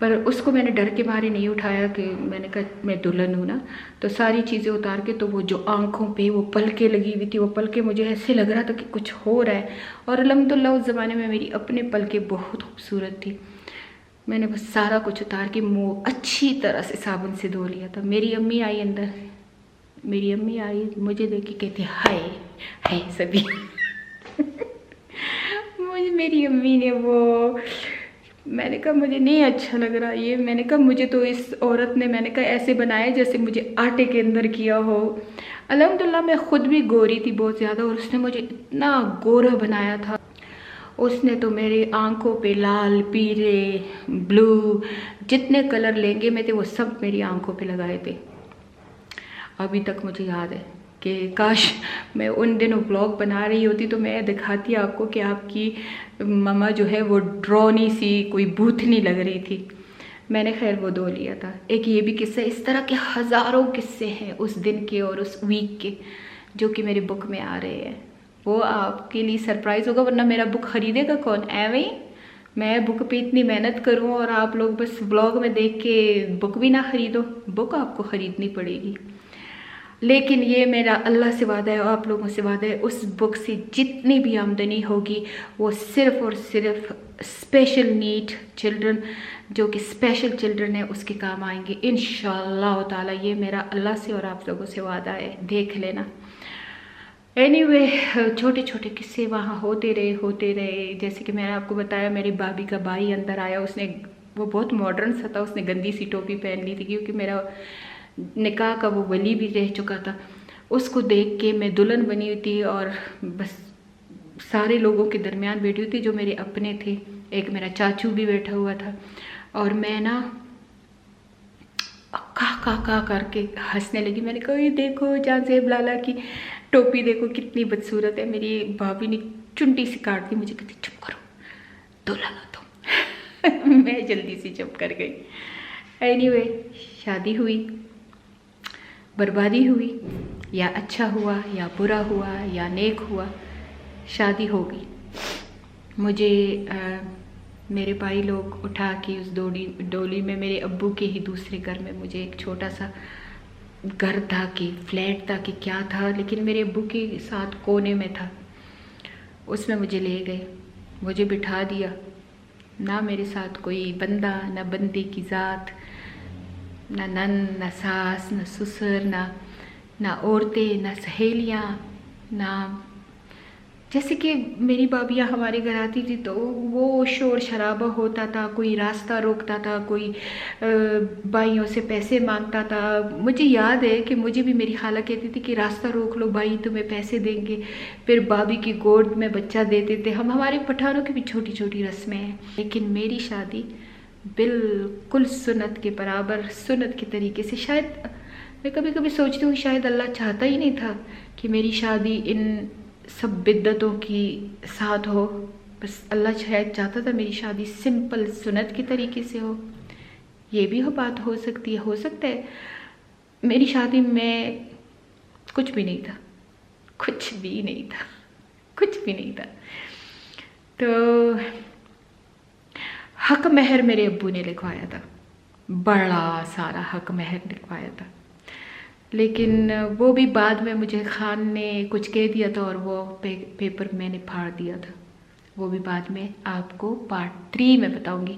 پر اس کو میں نے ڈر کے مارے نہیں اٹھایا کہ میں نے کہا میں دلہن ہوں نا، تو ساری چیزیں اتار کے، تو وہ جو آنکھوں پہ وہ پلکیں لگی ہوئی تھی، وہ پلکیں مجھے ایسے لگ رہا تھا کہ کچھ ہو رہا ہے، اور الحمدللہ اس زمانے میں میری اپنے پلکیں بہت خوبصورت تھی۔ میں نے بس سارا کچھ اتار کے منہ اچھی طرح سے صابن سے دھو لیا تھا۔ میری امی آئی اندر، میری امی آئی مجھے دیکھ کے کہتی ہائے ہائے سبھی میری امی نے میں نے کہا مجھے نہیں اچھا لگ رہا یہ، میں نے کہا مجھے تو اس عورت نے، میں نے کہا ایسے بنایا جیسے مجھے آٹے کے اندر کیا ہو۔ الحمدللہ میں خود بھی گوری تھی بہت زیادہ، اور اس نے مجھے اتنا گورا بنایا تھا۔ اس نے تو میری آنکھوں پہ لال، پیلے، بلو، جتنے کلر لہنگے میں تھے وہ سب میری آنکھوں پہ لگائے تھے۔ ابھی تک مجھے یاد ہے کہ کاش میں ان دنوں بلاگ بنا رہی ہوتی تو میں دکھاتی آپ کو کہ آپ کی ماما جو ہے وہ ڈرونی سی کوئی بھوتنی لگ رہی تھی۔ میں نے خیر وہ دھو لیا تھا۔ ایک یہ بھی قصہ، اس طرح کے ہزاروں قصے ہیں اس دن کے اور اس ویک کے جو کہ میری بک میں آ رہے ہیں، وہ آپ کے لیے سرپرائز ہوگا، ورنہ میرا بک خریدے گا کون؟ ایویں میں بک پہ اتنی محنت کروں اور آپ لوگ بس بلاگ میں دیکھ کے بک بھی نہ خریدو، بک آپ کو خریدنی پڑے گی۔ لیکن یہ میرا اللہ سے وعدہ ہے اور آپ لوگوں سے وعدہ ہے، اس بک سے جتنی بھی آمدنی ہوگی وہ صرف اور صرف اسپیشل نیڈ چلڈرن، جو کہ اسپیشل چلڈرن ہیں، اس کے کام آئیں گے انشاءاللہ تعالی۔ یہ میرا اللہ سے اور آپ لوگوں سے وعدہ ہے، دیکھ لینا۔ اینی چھوٹے چھوٹے قصے وہاں ہوتے رہے، جیسے کہ میں نے آپ کو بتایا میری بھابھی کا بھائی اندر آیا، وہ بہت ماڈرن سا تھا، اس نے گندی سی ٹوپی پہن لی تھی کیونکہ میرا نکاح کا وہ ولی بھی رہ چکا تھا۔ اس کو دیکھ کے میں دلہن بنی ہوئی تھی اور بس سارے لوگوں کے درمیان بیٹھی ہوئی تھی جو میرے اپنے تھے، ایک میرا چاچو بھی بیٹھا ہوا تھا، اور میں نا کا کر کے ہنسنے لگی۔ میں نے کہا یہ دیکھو جہاں زیب لالا کی ٹوپی دیکھو کتنی بدصورت ہے۔ میری بھابھی نے چنٹی سے کاٹ دی، مجھے کہتی چپ کرو دلہن ہو تم میں جلدی سے چپ کر گئی۔ اینی شادی ہوئی، بربادی ہوئی، یا اچھا ہوا یا برا ہوا یا نیک ہوا، شادی ہو گئی۔ مجھے میرے بھائی لوگ اٹھا کے اس ڈولی میں، میرے ابو کے ہی دوسرے گھر میں، مجھے ایک چھوٹا سا گھر تھا کہ فلیٹ تھا کہ کیا تھا، لیکن میرے ابو کے ساتھ کونے میں تھا، اس میں مجھے لے گئے، مجھے بٹھا دیا۔ نہ میرے ساتھ کوئی بندہ، نہ بندے کی ذات، نہ نن، نہ ساس، نہ سسر، نہ عورتیں، نہ سہیلیاں، نہ جیسے کہ میری بھابیاں ہمارے گھر آتی تھی تو وہ شور شرابہ ہوتا تھا، کوئی راستہ روکتا تھا، کوئی بھائیوں سے پیسے مانگتا تھا۔ مجھے یاد ہے کہ مجھے بھی میری خالہ کہتی تھی کہ راستہ روک لو بھائی تمہیں پیسے دیں گے، پھر بھابھی کی گود میں بچہ دیتے تھے۔ ہمارے پٹھانوں کی بھی چھوٹی چھوٹی رسمیں ہیں، لیکن میری شادی بالکل سنت کے برابر، سنت کے طریقے سے۔ شاید میں کبھی کبھی سوچتی ہوں شاید اللہ چاہتا ہی نہیں تھا کہ میری شادی ان سب بدعتوں کی ساتھ ہو، بس اللہ شاید چاہتا تھا میری شادی سمپل سنت کے طریقے سے ہو۔ یہ بھی بات ہو سکتی ہے، ہو سکتا ہے میری شادی میں کچھ بھی نہیں تھا، کچھ بھی نہیں تھا، کچھ بھی نہیں تھا۔ تو حق مہر میرے ابو نے لکھوایا تھا، بڑا سارا حق مہر لکھوایا تھا، لیکن وہ بھی بعد میں مجھے خان نے کچھ کہہ دیا تھا اور وہ پیپر میں نے پھاڑ دیا تھا۔ وہ بھی بعد میں آپ کو پارٹ 3 میں بتاؤں گی۔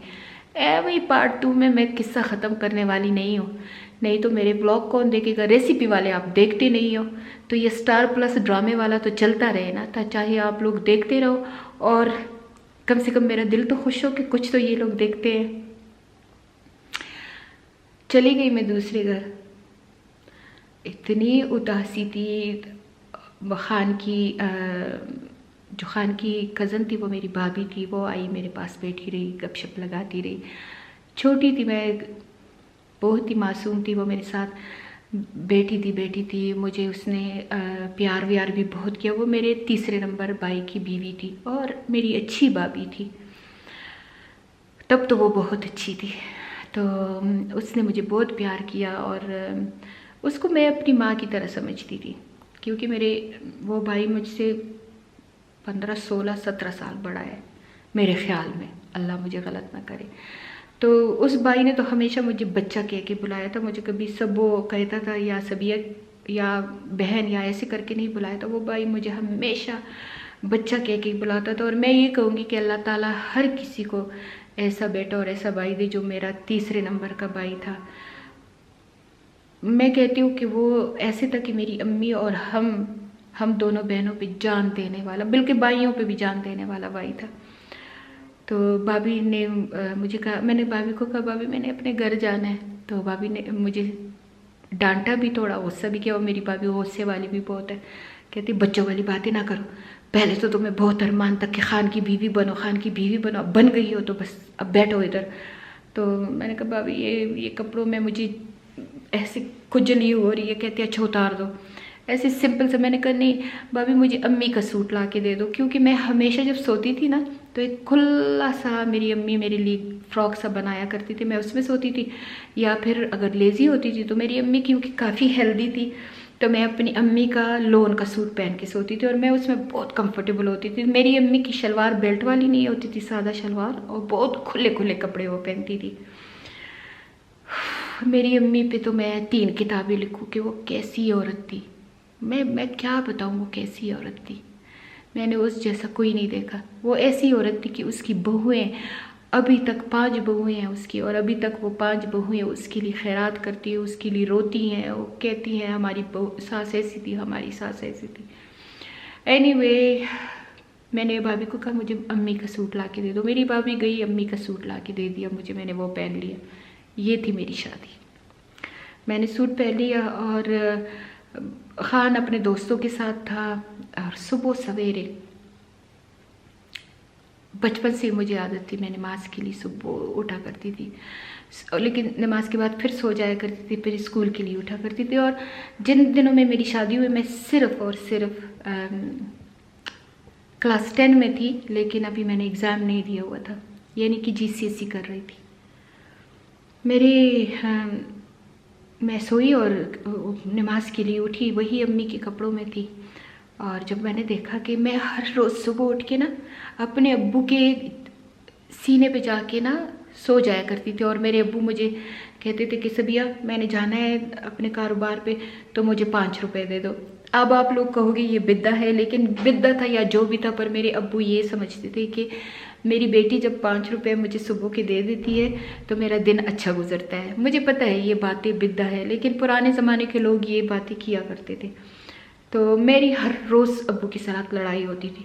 وہی پارٹ 2 میں قصہ ختم کرنے والی نہیں ہوں، نہیں تو میرے بلاگ کون دیکھے گا؟ ریسیپی والے آپ دیکھتے نہیں ہو تو یہ اسٹار پلس ڈرامے والا تو چلتا رہے نا، چاہے آپ لوگ دیکھتے رہو، اور کم سے کم میرا دل تو خوش ہو کہ کچھ تو یہ لوگ دیکھتے ہیں۔ چلی گئی میں دوسرے گھر، اتنی اداسی تھی۔ خان کی جو خان کی کزن تھی وہ میری بھابھی تھی، وہ آئی میرے پاس بیٹھی رہی، گپ شپ لگاتی رہی۔ چھوٹی تھی میں، بہت ہی معصوم تھی، وہ میرے ساتھ بیٹھی تھی۔ مجھے اس نے پیار ویار بھی بہت کیا۔ وہ میرے تیسرے نمبر بھائی کی بیوی تھی اور میری اچھی بھابھی تھی، تب تو وہ بہت اچھی تھی۔ تو اس نے مجھے بہت پیار کیا اور اس کو میں اپنی ماں کی طرح سمجھتی تھی، کیونکہ وہ بھائی مجھ سے 15 16 17 سال بڑا ہے میرے خیال میں، اللہ مجھے غلط نہ کرے۔ تو اس بھائی نے تو ہمیشہ مجھے بچہ کہہ کے بلایا تھا، مجھے کبھی سبو کہتا تھا یا سبیہ یا بہن یا ایسے کر کے نہیں بلایا تھا، وہ بھائی مجھے ہمیشہ بچہ کہہ کے بلاتا تھا۔ اور میں یہ کہوں گی کہ اللہ تعالیٰ ہر کسی کو ایسا بیٹا اور ایسا بھائی دے جو میرا تیسرے نمبر کا بھائی تھا۔ میں کہتی ہوں کہ وہ ایسے تھا کہ میری امی اور ہم دونوں بہنوں پہ جان دینے والا، بلکہ بھائیوں پہ بھی جان دینے والا بھائی تھا۔ تو بھابھی نے مجھے کہا، میں نے بھابھی کو کہا بھابھی میں نے اپنے گھر جانا ہے، تو بھابھی نے مجھے ڈانٹا بھی، تھوڑا غصہ بھی کیا، اور میری بھابھی غصے والی بھی بہت ہے، کہتی بچوں والی باتیں نہ کرو، پہلے تو تمہیں بہت ارمان تک کہ خان کی بیوی بنو، خان کی بیوی بنو، اب بن گئی ہو تو بس اب بیٹھو ادھر۔ تو میں نے کہا بھابھی یہ کپڑوں میں مجھے ایسے کھجلی ہو رہی ہے، کہتی اچھا اتار دو، ایسے سمپل سے۔ میں نے کہا نہیں بھابھی مجھے امی کا سوٹ لا کے دے دو، کیونکہ میں ہمیشہ جب سوتی تھی نا تو ایک کھلا سا میری امی میرے لیے فراک سا بنایا کرتی تھی، میں اس میں سوتی تھی، یا پھر اگر لیزی ہوتی تھی تو میری امی کیونکہ کافی ہیلدی تھی تو میں اپنی امی کا لون کا سوٹ پہن کے سوتی تھی، اور میں اس میں بہت کمفرٹیبل ہوتی تھی۔ میری امی کی شلوار بیلٹ والی نہیں ہوتی تھی، سادہ شلوار، اور بہت کھلے کھلے کپڑے وہ پہنتی تھی۔ میری امی پہ تو میں 3 کتابیں لکھوں کہ وہ کیسی عورت تھی، میں کیا بتاؤں وہ کیسی عورت تھی، میں نے اس جیسا کوئی نہیں دیکھا۔ وہ ایسی عورت تھی کہ اس کی بہویں ابھی تک 5 بہویں ہیں اس کی، اور ابھی تک وہ 5 بہویں اس کے لیے خیرات کرتی ہے، اس کے لیے روتی ہیں، وہ کہتی ہیں ہماری ساس ایسی تھی، ہماری ساس ایسی تھی۔ اینی وے میں نے بھابھی کو کہا مجھے امی کا سوٹ لا کے دے دو، میری بھابھی گئی امی کا سوٹ لا کے دے دیا مجھے، میں نے وہ پہن لیا۔ یہ تھی میری شادی، میں نے سوٹ پہن لیا، اور خان اپنے دوستوں کے ساتھ تھا، اور صبح سویرے بچپن سے مجھے عادت تھی، میں نماز کے لیے صبح اٹھا کرتی تھی، لیکن نماز کے بعد پھر سو جایا کرتی تھی، پھر اسکول کے لیے اٹھا کرتی تھی۔ اور جن دنوں میں میری شادی ہوئی میں صرف اور صرف کلاس 10 میں تھی، لیکن ابھی میں نے ایگزام نہیں دیا ہوا تھا، یعنی کہ GCSE کر رہی تھی۔ میں سوئی اور نماز کے لیے اٹھی، وہی امی کے کپڑوں میں تھی، اور جب میں نے دیکھا کہ میں ہر روز صبح اٹھ کے نا اپنے ابو کے سینے پہ جا کے نا سو جایا کرتی تھی، اور میرے ابو مجھے کہتے تھے کہ سبیہ میں نے جانا ہے اپنے کاروبار پہ تو مجھے 5 روپے دے دو۔ اب آپ لوگ کہو گے یہ بدعہ ہے، لیکن بدعہ تھا یا جو بھی تھا، پر میرے ابو یہ سمجھتے تھے کہ میری بیٹی جب 5 روپے مجھے صبح کے دے دیتی ہے تو میرا دن اچھا گزرتا ہے۔ مجھے پتہ ہے یہ باتیں بدعہ ہے، لیکن پرانے زمانے کے لوگ یہ باتیں کیا کرتے تھے۔ تو میری ہر روز ابو کے ساتھ لڑائی ہوتی تھی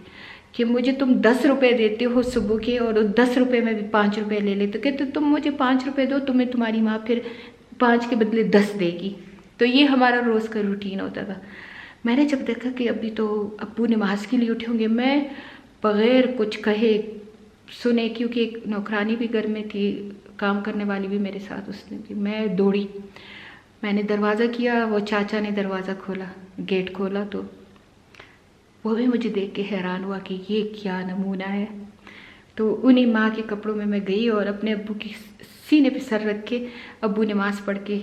کہ مجھے تم 10 روپے دیتے ہو صبح کے، اور 10 روپے میں بھی 5 روپے لے لیتے، کہ تم مجھے 5 روپے دو، تمہیں تمہاری ماں پھر 5 کے بدلے 10 دے گی۔ تو یہ ہمارا روز کا روٹین ہوتا تھا۔ میں نے جب دیکھا کہ ابھی تو ابو نماز کے لیے اٹھے ہوں گے، میں بغیر کچھ کہے سنے، کیونکہ ایک نوکرانی بھی گھر میں تھی، کام کرنے والی بھی میرے ساتھ اس نے تھی، میں دوڑی، میں نے دروازہ کیا، وہ چاچا نے دروازہ کھولا، گیٹ کھولا، تو وہ بھی مجھے دیکھ کے حیران ہوا کہ یہ کیا نمونہ ہے۔ تو انہی ماں کے کپڑوں میں گئی اور اپنے ابو کی سینے پہ سر رکھ کے، ابو نماز پڑھ کے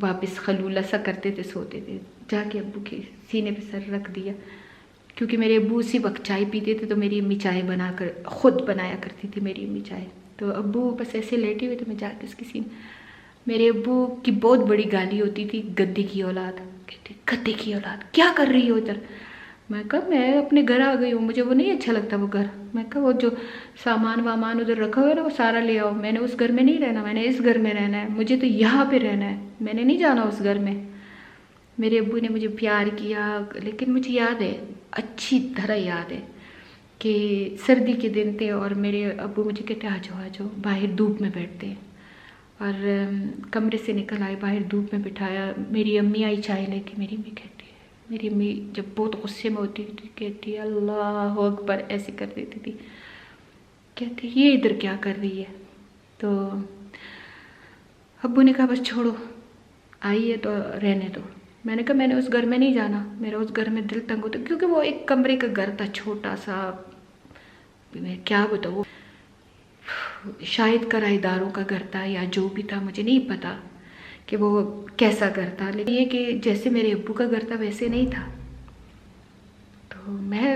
واپس خلولہ سا کرتے تھے، سوتے تھے، جا کے ابو کے سینے پہ سر رکھ دیا، کیونکہ میرے ابو اسی وقت چائے پیتے تھے، تو میری امی چائے بنا کر خود بنایا کرتی تھی میری امی چائے، تو ابو بس ایسے لیٹے ہوئے، تو میں جا کے اس کی سینے، میرے ابو کی بہت بڑی گالی ہوتی تھی، گدے کی اولاد، کہتے گدے کی اولاد کیا کر رہی ہو ادھر؟ میں کہا میں اپنے گھر آ گئی ہوں، مجھے وہ نہیں اچھا لگتا وہ گھر، میں کہا وہ جو سامان وامان ادھر رکھا ہوا ہے نا وہ سارا لے آؤ، میں نے اس گھر میں نہیں رہنا، میں نے اس گھر میں رہنا ہے، مجھے تو یہاں پہ رہنا ہے، میں نے نہیں جانا اس گھر میں۔ میرے ابو نے مجھے پیار کیا، لیکن مجھے یاد ہے، اچھی طرح یاد ہے کہ سردی کے دن تھے، اور میرے ابو مجھے کہتے آ جاؤ باہر دھوپ میں بیٹھتے ہیں، اور کمرے سے نکل آئے، باہر دھوپ میں بٹھایا، میری امی آئی چائے لے کے، میری امی کہتی ہے، میری امی جب بہت غصے میں ہوتی تھی کہتی اللہ اکبر ایسے کر دیتی تھی، کہتی یہ ادھر کیا کر رہی ہے؟ تو ابو نے کہا بس چھوڑو، آئی ہے تو رہنے دو۔ میں نے کہا میں نے اس گھر میں نہیں جانا، میرا اس گھر میں دل تنگ ہوتا، کیونکہ وہ ایک کمرے کا گھر تھا، چھوٹا سا، میں کیا بتاؤں، شاید کرایہ داروں کا گھر تھا یا جو بھی تھا، مجھے نہیں پتا کہ وہ کیسا گھر تھا، لیکن یہ کہ جیسے میرے ابو کا گھر تھا ویسے نہیں تھا۔ تو میں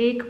1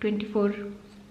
24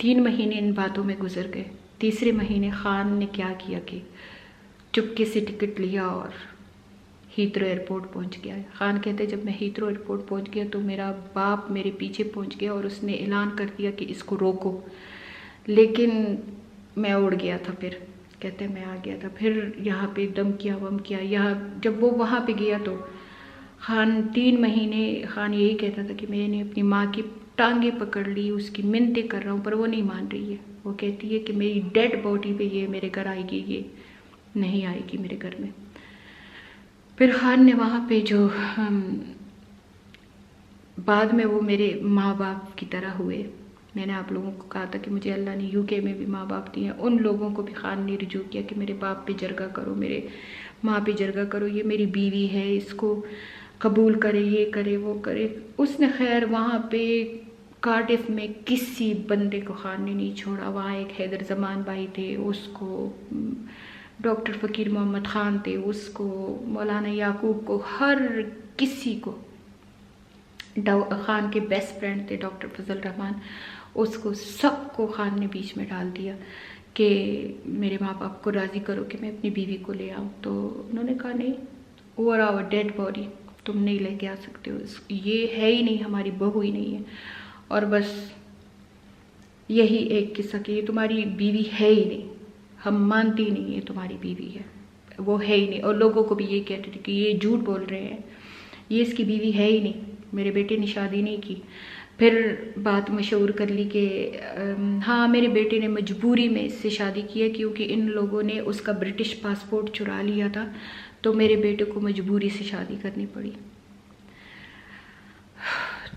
3 مہینے ان باتوں میں گزر گئے. تیسرے مہینے خان نے کیا کیا کہ چپکے سے ٹکٹ لیا اور ہیتھرو ایئرپورٹ پہنچ گیا. خان کہتے جب میں ہیتھرو ایئرپورٹ پہنچ گیا تو میرا باپ میرے پیچھے پہنچ گیا اور اس نے اعلان کر دیا کہ اس کو روکو. لیکن میں اڑ گیا تھا. پھر کہتے میں آ گیا تھا. پھر یہاں پہ دم کیا وم کیا. یہاں جب وہ وہاں پہ گیا تو خان 3 مہینے خان یہی کہتا تھا کہ میں نے اپنی ماں کی ٹانگیں پکڑ لی, اس کی منتیں کر رہا ہوں, پر وہ نہیں مان رہی ہے. وہ کہتی ہے کہ میری ڈیڈ باڈی پہ یہ میرے گھر آئے گی, یہ نہیں آئے گی میرے گھر میں. پھر خان نے وہاں پہ جو بعد میں وہ میرے ماں باپ کی طرح ہوئے. میں نے آپ لوگوں کو کہا تھا کہ مجھے اللہ نے UK میں بھی ماں باپ دیے ہیں. ان لوگوں کو بھی خان نے رجوع کیا کہ میرے باپ پہ جرگہ کرو, میرے ماں پہ جرگہ کرو, یہ میری بیوی ہے, اس کو قبول کرے, یہ کرے وہ کرے. اس نے خیر وہاں پہ کارڈف میں کسی بندے کو خان نے نہیں چھوڑا. وہاں ایک حیدر زمان بھائی تھے, اس کو ڈاکٹر فقیر محمد خان تھے, اس کو مولانا یعقوب کو, ہر کسی کو. خان کے بیسٹ فرینڈ تھے ڈاکٹر فضل رحمان, اس کو سب کو خان نے بیچ میں ڈال دیا کہ میرے ماں باپ کو راضی کرو کہ میں اپنی بیوی کو لے آؤں. تو انہوں نے کہا نہیں, اوور آور ڈیڈ باڈی تم نہیں لے کے آ سکتے ہو, یہ ہے ہی نہیں, ہماری بہو ہی نہیں ہے. اور بس یہی ایک قصہ کہ یہ تمہاری بیوی ہے ہی نہیں, ہم مانتی نہیں یہ تمہاری بیوی ہے, وہ ہے ہی نہیں. اور لوگوں کو بھی یہ کہتے تھے کہ یہ جھوٹ بول رہے ہیں, یہ اس کی بیوی ہے ہی نہیں, میرے بیٹے نے شادی نہیں کی. پھر بات مشہور کر لی کہ ہاں میرے بیٹے نے مجبوری میں اس سے شادی کی ہے کیونکہ ان لوگوں نے اس کا برٹش پاسپورٹ چرا لیا تھا, تو میرے بیٹے کو مجبوری سے شادی کرنی پڑی.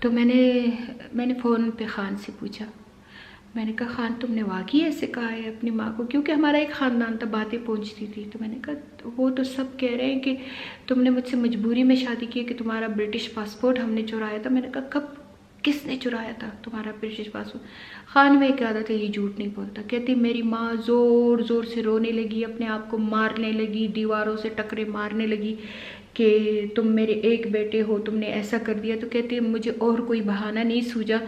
تو میں نے فون پہ خان سے پوچھا, میں نے کہا خان تم نے واقعی ایسے کہا ہے اپنی ماں کو, کیونکہ ہمارا ایک خاندان تھا, باتیں پہنچتی تھی. تو میں نے کہا وہ تو سب کہہ رہے ہیں کہ تم نے مجھ سے مجبوری میں شادی کی ہے کہ تمہارا برٹش پاسپورٹ ہم نے چرایا تھا. میں نے کہا کب, کس نے چرایا تھا تمہارا برٹش پاسپورٹ؟ خان میں ایک عادت ہے, یہ جھوٹ نہیں بولتا. کہتی میری ماں زور زور سے رونے لگی, اپنے آپ کو مارنے لگی, دیواروں سے ٹکرے مارنے لگی کہ تم میرے ایک بیٹے ہو, تم نے ایسا کر دیا. تو کہتی مجھے اور کوئی بہانہ نہیں سوجا.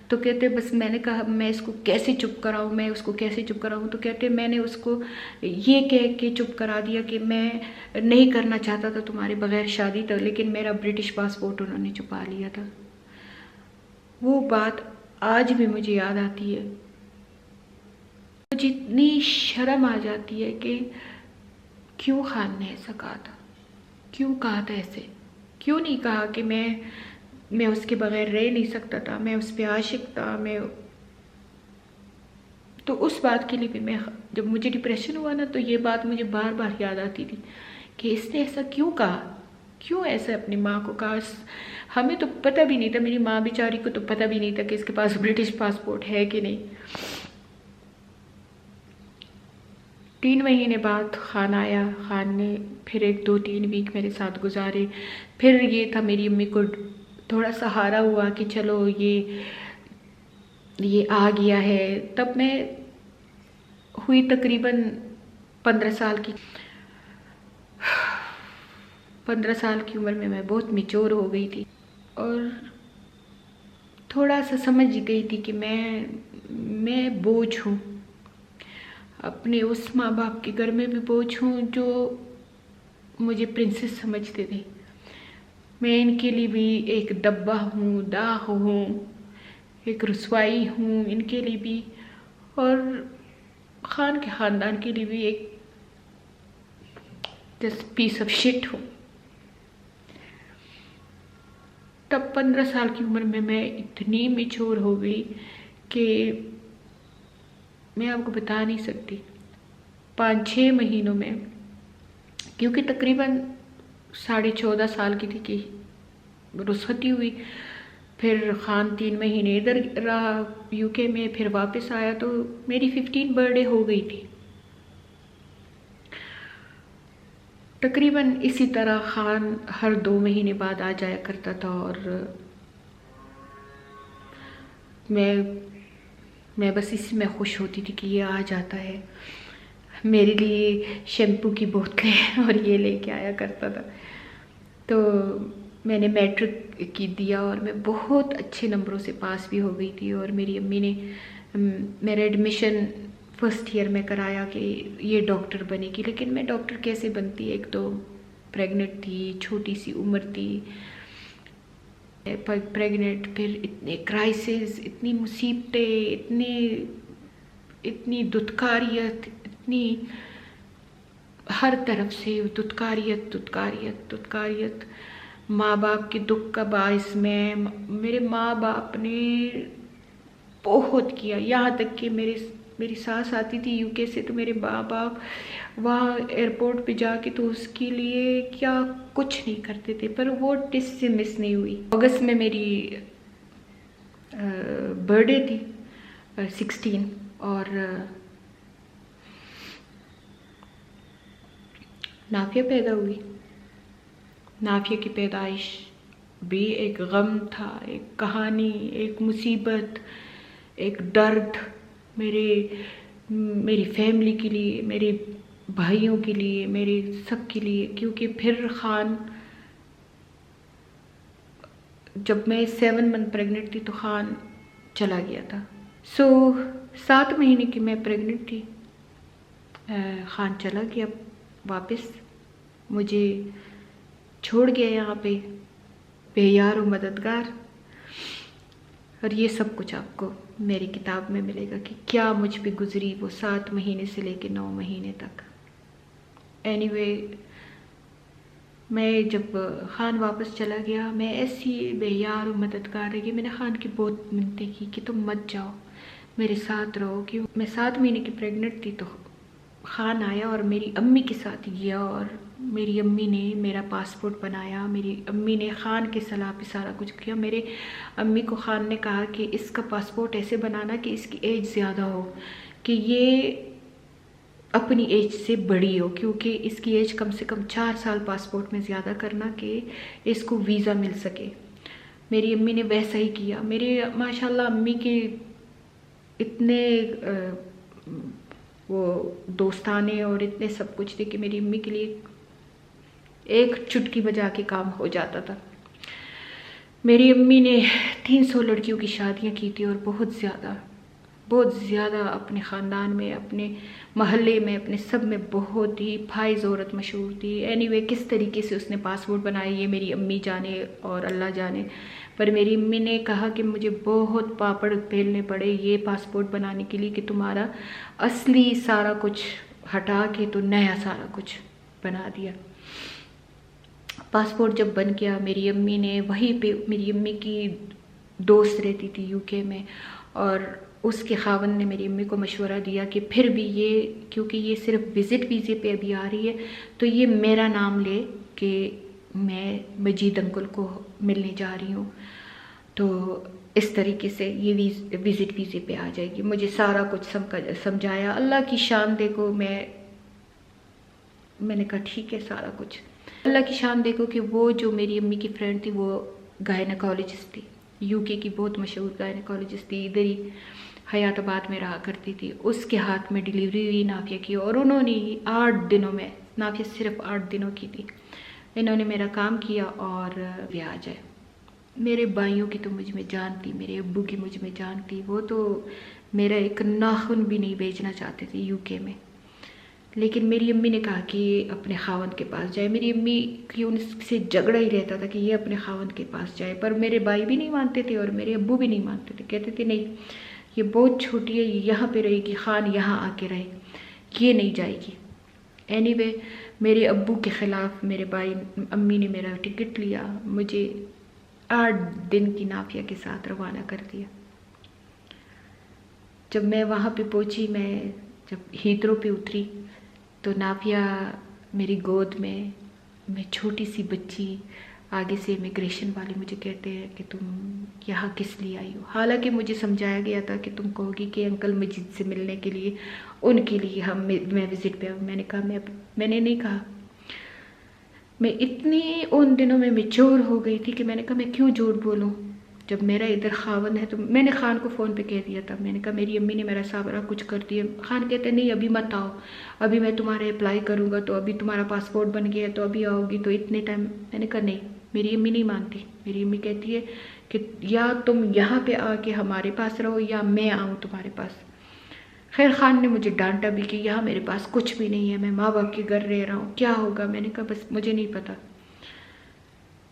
تو کہتے بس میں نے کہا میں اس کو کیسے چپ کراؤں, میں اس کو کیسے چپ کراؤں. تو کہتے میں نے اس کو یہ کہہ کے چپ کرا دیا کہ میں نہیں کرنا چاہتا تھا تمہارے بغیر شادی تھا, لیکن میرا برٹش پاسپورٹ انہوں نے چھپا لیا تھا. وہ بات آج بھی مجھے یاد آتی ہے. مجھے اتنی شرم آ جاتی ہے کہ کیوں خان نے ایسا کہا تھا, کیوں کہا تھا ایسے, کیوں نہیں کہا کہ میں اس کے بغیر رہ نہیں سکتا تھا, میں اس پہ عاشق تھا. تو اس بات کے لیے بھی میں جب مجھے ڈپریشن ہوا نا تو یہ بات مجھے بار بار یاد آتی تھی کہ اس نے ایسا کیوں کہا, کیوں ایسا اپنی ماں کو کہا. ہمیں تو پتہ بھی نہیں تھا, میری ماں بیچاری کو تو پتہ بھی نہیں تھا کہ اس کے پاس برٹش پاسپورٹ ہے کہ نہیں. 3 مہینے بعد خان آیا. خان نے پھر 1-2-3 ویک میرے ساتھ گزارے. پھر یہ تھا میری امی کو تھوڑا سہارا ہوا کہ چلو یہ آ گیا ہے. تب میں ہوئی تقریباً 15 سال کی. 15 سال کی عمر میں بہت میچور ہو گئی تھی اور تھوڑا سا سمجھ گئی تھی کہ میں بوجھ ہوں, اپنے اس ماں باپ کے گھر میں بھی بوجھ ہوں جو مجھے پرنسس سمجھتے تھے. میں ان کے لیے بھی ایک ڈبہ ہوں, داغ ہوں, ایک رسوائی ہوں ان کے لیے بھی, اور خان کے خاندان کے لیے بھی ایک جسٹ پیس آف شٹ ہوں. تب 15 سال کی عمر میں اتنی میچور ہو گئی کہ میں آپ کو بتا نہیں سکتی. 5-6 مہینوں میں, کیونکہ تقریباً 14.5 سال کی تھی کہ رخصتی ہوئی. پھر خان 3 مہینے ادھر رہا UK میں, پھر واپس آیا تو میری 15 برتھ ڈے ہو گئی تھی. تقریباً اسی طرح خان ہر 2 مہینے بعد آ جایا کرتا تھا اور میں بس اسی میں خوش ہوتی تھی کہ یہ آ جاتا ہے. میرے لیے شیمپو کی بوتلیں اور یہ لے کے آیا کرتا تھا. تو میں نے میٹرک کی دیا اور میں بہت اچھے نمبروں سے پاس بھی ہو گئی تھی, اور میری امی نے میرا ایڈمیشن فرسٹ ایئر میں کرایا کہ یہ ڈاکٹر بنے گی، لیکن میں ڈاکٹر کیسے بنتی؟ ایک تو پریگننٹ تھی، چھوٹی سی عمر تھی، پریگننٹ، پھر اتنے کرائسس، اتنی مصیبتیں، اتنی دتکاریت، اتنی ہر طرف سے دتکاریت، ماں باپ کے دکھ کا باعث میرے ماں باپ نے بہت کیا، یہاں تک کہ میری ساس آتی تھی یو کے سے تو میرے ماں باپ وہاں ایئرپورٹ پہ جا کے تو اس کے لیے کیا کچھ نہیں کرتے تھے، پر وہ ٹس سے مس نہیں ہوئی۔ اگست میں میری برتھ ڈے تھی 16، اور نافیہ پیدا ہوئی۔ نافیہ کی پیدائش بھی ایک غم تھا، ایک کہانی، ایک مصیبت، ایک درد میری فیملی کے لیے، میرے بھائیوں کے لیے، میرے سب کے لیے، کیونکہ پھر خان، جب میں 7 منتھ پریگننٹ تھی تو خان چلا گیا تھا۔ 7 مہینے کی میں پریگننٹ تھی، خان چلا گیا واپس، مجھے چھوڑ گیا یہاں پہ بے یار و مددگار۔ اور یہ سب کچھ آپ کو میری کتاب میں ملے گا کہ کیا مجھ پہ گزری وہ 7 مہینے سے لے کے 9 مہینے تک۔ اینی وے، میں جب خان واپس چلا گیا، میں ایسی بے یار و مددگار رہی۔ میں نے خان کی بہت منتیں کی کہ تم مت جاؤ، میرے ساتھ رہو، کہ میں 7 مہینے کی پریگننٹ تھی تو خان آیا اور میری امی کے ساتھ گیا، اور میری امی نے میرا پاسپورٹ بنایا، میری امی نے خان کے صلاح پہ سارا کچھ کیا۔ میرے امی کو خان نے کہا کہ اس کا پاسپورٹ ایسے بنانا کہ اس کی ایج زیادہ ہو، کہ یہ اپنی ایج سے بڑی ہو، کیونکہ اس کی ایج کم سے کم 4 سال پاسپورٹ میں زیادہ کرنا کہ اس کو ویزا مل سکے۔ میری امی نے ویسا ہی کیا۔ میرے ماشاءاللہ امی کے اتنے وہ دوستانے اور اتنے سب کچھ تھے کہ میری امی کے لیے ایک چٹکی بجا کے کام ہو جاتا تھا۔ میری امی نے 300 لڑکیوں کی شادیاں کی تھی، اور بہت زیادہ اپنے خاندان میں، اپنے محلے میں، اپنے سب میں بہت ہی فائز عورت مشہور تھی۔ اینی وے، کس طریقے سے اس نے پاسپورٹ بنایا یہ میری امی جانے اور اللہ جانے، پر میری امی نے کہا کہ مجھے بہت پاپڑ پھیلنے پڑے یہ پاسپورٹ بنانے کے لیے کہ تمہارا اصلی سارا کچھ ہٹا کے تو نیا سارا کچھ بنا دیا۔ پاسپورٹ جب بن گیا، میری امی نے وہیں پہ، میری امی کی دوست رہتی تھی یو کے میں، اور اس کے خاوند نے میری امی کو مشورہ دیا کہ پھر بھی یہ، کیونکہ یہ صرف وزٹ ویزے پہ ابھی آ رہی ہے تو یہ میرا نام لے کہ میں مجید انکل کو ملنے جا رہی ہوں، تو اس طریقے سے یہ وزٹ ویزے پہ آ جائے گی۔ مجھے سارا کچھ سمجھایا، اللہ کی شان دیکھو، میں نے کہا ٹھیک ہے، سارا کچھ اللہ کی شان دیکھو کہ وہ جو میری امی کی فرینڈ تھی وہ گائنیکالوجسٹ تھی، یو کے کی بہت مشہور گائنیکالوجسٹ تھی، ادھر ہی حیات آباد میں رہا کرتی تھی۔ اس کے ہاتھ میں ڈیلیوری ہوئی نافیہ کی، اور انہوں نے 8 دنوں میں، نافیہ صرف 8 دنوں کی تھی، انہوں نے میرا کام کیا اور وہ آ جائے۔ میرے بھائیوں کی تو مجھ میں جان تھی، میرے ابو کی مجھ میں جان تھی، وہ تو میرا ایک ناخن بھی نہیں بیچنا چاہتے تھے یو کے میں، لیکن میری امی نے کہا کہ یہ اپنے خاوند کے پاس جائے۔ میری امی کی ان سے جھگڑا ہی رہتا تھا کہ یہ اپنے خاوند کے پاس جائے، پر میرے بھائی بھی نہیں مانتے تھے اور میرے ابو بھی نہیں مانتے تھے، کہتے تھے نہیں، یہ بہت چھوٹی ہے، یہ یہاں پہ رہے گی، خان یہاں آ کے رہے، یہ نہیں جائے گی۔ اینی وے، میرے ابو کے خلاف میرے بھائی امی نے میرا ٹکٹ لیا، مجھے 8 دن کی نافیہ کے ساتھ روانہ کر دیا۔ جب میں وہاں پہ پہنچی، میں جب ہیترو پہ اتری تو نافیہ میری گود میں چھوٹی سی بچی، آگے سے امیگریشن والے مجھے کہتے ہیں کہ تم یہاں کس لیے آئی ہو، حالانکہ مجھے سمجھایا گیا تھا کہ تم کہو گی کہ انکل مجید سے ملنے کے لیے، ان کے لیے میں وزٹ پہ آؤں۔ میں نے کہا میں نے نہیں کہا، میں اتنی ان دنوں میں میچور ہو گئی تھی کہ میں نے کہا میں کیوں جھوٹ بولوں جب میرا ادھر خاوند ہے۔ تو میں نے خان کو فون پہ کہہ دیا تھا، میں نے کہا میری امی نے میرا سارا کچھ کر دیا۔ خان کہتے نہیں ابھی مت آؤ، ابھی میں تمہارے اپلائی کروں گا، تو ابھی تمہارا پاسپورٹ بن گیا ہے تو ابھی آؤ گی تو اتنے ٹائم۔ میں نے کہا نہیں، میری امی نہیں مانتی، میری امی کہتی ہے کہ یا تم یہاں پہ آ کے ہمارے پاس رہو یا میں آؤں تمہارے پاس۔ خیر خان نے مجھے ڈانٹا بھی کہ یہاں میرے پاس کچھ بھی نہیں ہے، میں ماں باپ کے گھر رہ رہا ہوں، کیا ہوگا؟ میں نے کہا بس مجھے نہیں پتا۔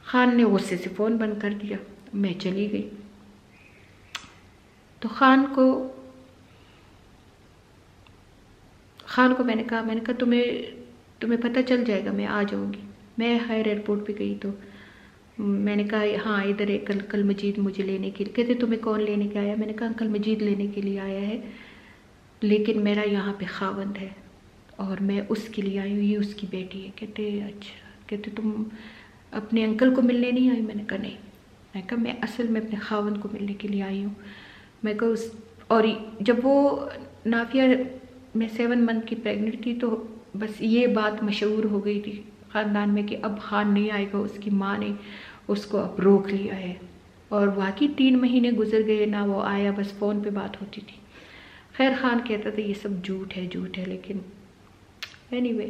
خان نے غصے سے فون بند کر دیا، میں چلی گئی۔ تو خان کو میں نے کہا تمہیں پتہ چل جائے گا، میں آ جاؤں گی۔ میں خیر ایئرپورٹ پہ گئی تو میں نے کہا ہاں ادھر ایک انکل مجید مجھے لینے کے لیے، کہتے تمہیں کون لینے کے آیا؟ میں نے کہا انکل مجید لینے کے لیے آیا ہے، لیکن میرا یہاں پہ خاوند ہے اور میں اس کے لیے آئی ہوں، یہ اس کی بیٹی ہے۔ کہتے اچھا، کہتے تم اپنے انکل کو ملنے نہیں آئی؟ میں نے کہا نہیں، میں نے کہا میں اصل میں اپنے خاوند کو ملنے کے لیے آئی ہوں۔ میں کہا اور جب وہ نافیہ میں 7 منتھ کی پریگننٹ تھی تو بس یہ بات مشہور ہو گئی تھی خاندان میں کہ اب خان نہیں آئے گا، اس کی ماں نے اس کو اب روک لیا ہے۔ اور واقعی 3 مہینے گزر گئے نہ وہ آیا، بس فون پہ بات ہوتی تھی۔ خیر خان کہتا تھا یہ سب جھوٹ ہے، لیکن اینی وے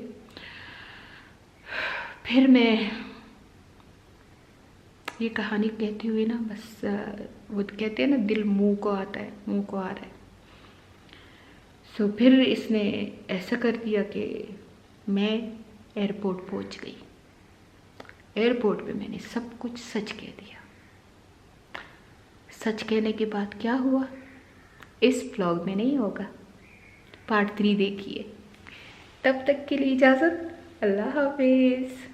پھر میں یہ کہانی کہتی ہوئی نا بس وہ کہتے ہیں نا دل منہ کو آ رہا ہے۔ سو پھر اس نے ایسا کر دیا کہ میں ایئرپورٹ پہنچ گئی۔ ایئرپورٹ پہ میں نے سب کچھ سچ کہہ دیا۔ سچ کہنے کے بعد کیا ہوا اس vlog میں نہیں ہوگا، پارٹ 3 دیکھیے۔ تب تک کے لیے اجازت، اللہ حافظ۔